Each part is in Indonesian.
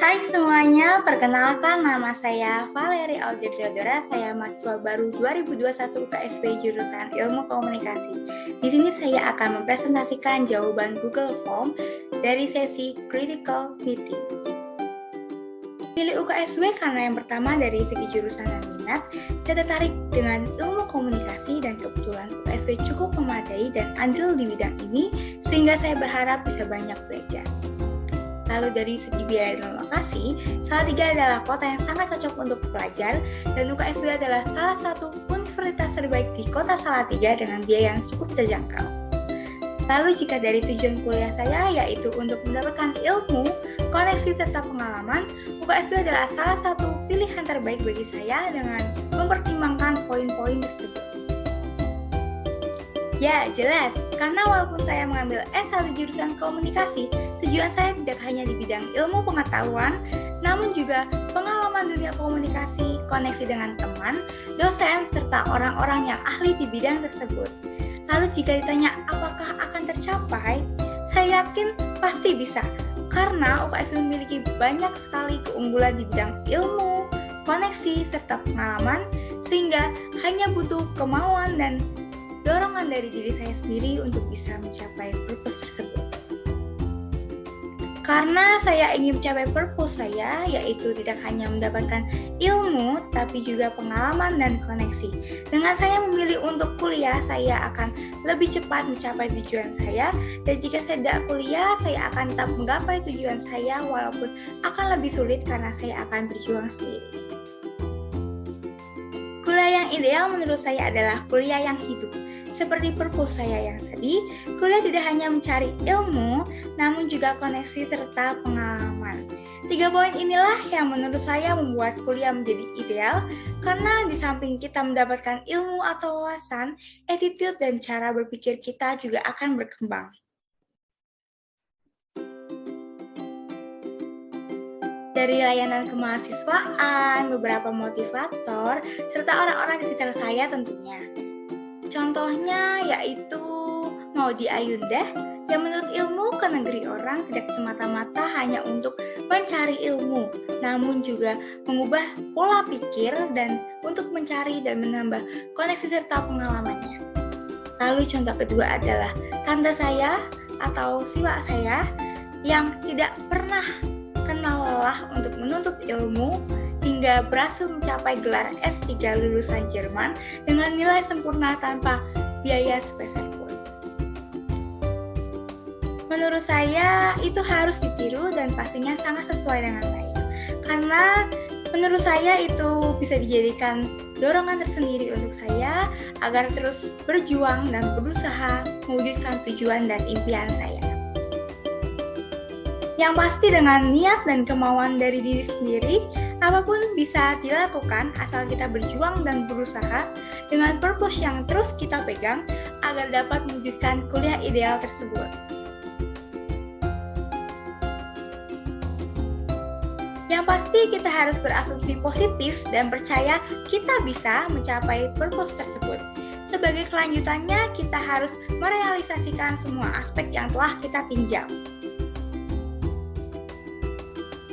Hai semuanya, perkenalkan nama saya Valeri Audrey Theodora. Saya mahasiswa baru 2021 UKSP jurusan Ilmu Komunikasi. Di sini saya akan mempresentasikan jawaban Google Form dari sesi Critical Meeting. Pilih UKSW karena yang pertama dari segi jurusan dan minat, saya tertarik dengan ilmu komunikasi dan kebetulan UKSW cukup memadai dan andil di bidang ini sehingga saya berharap bisa banyak belajar. Lalu dari segi biaya dan lokasi, Salatiga adalah kota yang sangat cocok untuk pelajar dan UKSW adalah salah satu universitas terbaik di kota Salatiga dengan biaya yang cukup terjangkau. Lalu jika dari tujuan kuliah saya yaitu untuk mendapatkan ilmu, koneksi serta pengalaman, UKSW adalah salah satu pilihan terbaik bagi saya dengan mempertimbangkan poin-poin tersebut. Ya, jelas. Karena walaupun saya mengambil S1 jurusan komunikasi, tujuan saya tidak hanya di bidang ilmu pengetahuan, namun juga pengalaman dunia komunikasi, koneksi dengan teman, dosen, serta orang-orang yang ahli di bidang tersebut. Lalu jika ditanya apakah akan tercapai, saya yakin pasti bisa. Karena UKSW memiliki banyak sekali keunggulan di bidang ilmu, koneksi, serta pengalaman, sehingga hanya butuh kemauan dan dorongan dari diri saya sendiri untuk bisa mencapai purpose tersebut. Karena saya ingin mencapai purpose saya, yaitu tidak hanya mendapatkan ilmu, tapi juga pengalaman dan koneksi. Dengan saya memilih untuk kuliah, saya akan lebih cepat mencapai tujuan saya, dan jika saya tidak kuliah, saya akan tetap menggapai tujuan saya, walaupun akan lebih sulit karena saya akan berjuang sendiri. Kuliah yang ideal menurut saya adalah kuliah yang hidup. Seperti purpose saya yang tadi, kuliah tidak hanya mencari ilmu, namun juga koneksi serta pengalaman. 3 poin inilah yang menurut saya membuat kuliah menjadi ideal, karena di samping kita mendapatkan ilmu atau wawasan, attitude dan cara berpikir kita juga akan berkembang. Dari layanan kemahasiswaan, beberapa motivator, serta orang-orang di sekitar saya tentunya. Contohnya yaitu Maudy Ayunda yang menurut ilmu ke negeri orang tidak semata-mata hanya untuk mencari ilmu, namun juga mengubah pola pikir dan untuk mencari dan menambah koneksi serta pengalamannya. Lalu contoh kedua adalah tante saya atau siwa saya yang tidak pernah kenal lelah untuk menuntut ilmu hingga berhasil mencapai gelar S3 lulusan Jerman dengan nilai sempurna tanpa biaya sepeser pun. Menurut saya itu harus ditiru dan pastinya sangat sesuai dengan saya. Karena menurut saya itu bisa dijadikan dorongan tersendiri untuk saya agar terus berjuang dan berusaha mewujudkan tujuan dan impian saya. Yang pasti dengan niat dan kemauan dari diri sendiri, apapun bisa dilakukan asal kita berjuang dan berusaha dengan purpose yang terus kita pegang agar dapat mewujudkan kuliah ideal tersebut. Yang pasti kita harus berasumsi positif dan percaya kita bisa mencapai purpose tersebut. Sebagai kelanjutannya, kita harus merealisasikan semua aspek yang telah kita tinjau.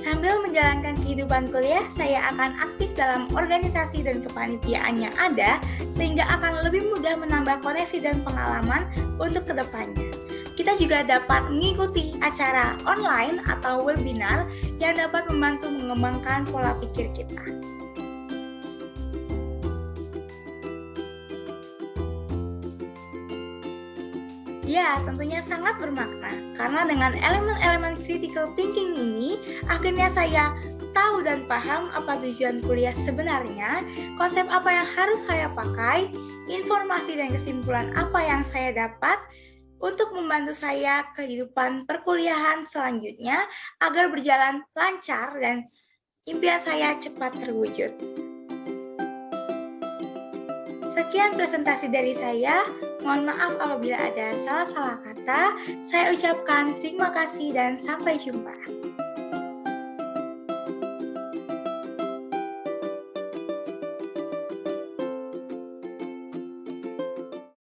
Sambil menjalankan kehidupan kuliah, saya akan aktif dalam organisasi dan kepanitiaan yang ada, sehingga akan lebih mudah menambah koneksi dan pengalaman untuk kedepannya. Kita juga dapat mengikuti acara online atau webinar yang dapat membantu mengembangkan pola pikir kita. Ya, tentunya sangat bermakna, karena dengan elemen-elemen critical thinking ini, akhirnya saya tahu dan paham apa tujuan kuliah sebenarnya, konsep apa yang harus saya pakai, informasi dan kesimpulan apa yang saya dapat, untuk membantu saya kehidupan perkuliahan selanjutnya, agar berjalan lancar dan impian saya cepat terwujud. Sekian presentasi dari saya. Mohon maaf apabila ada salah-salah kata. Saya ucapkan terima kasih dan sampai jumpa.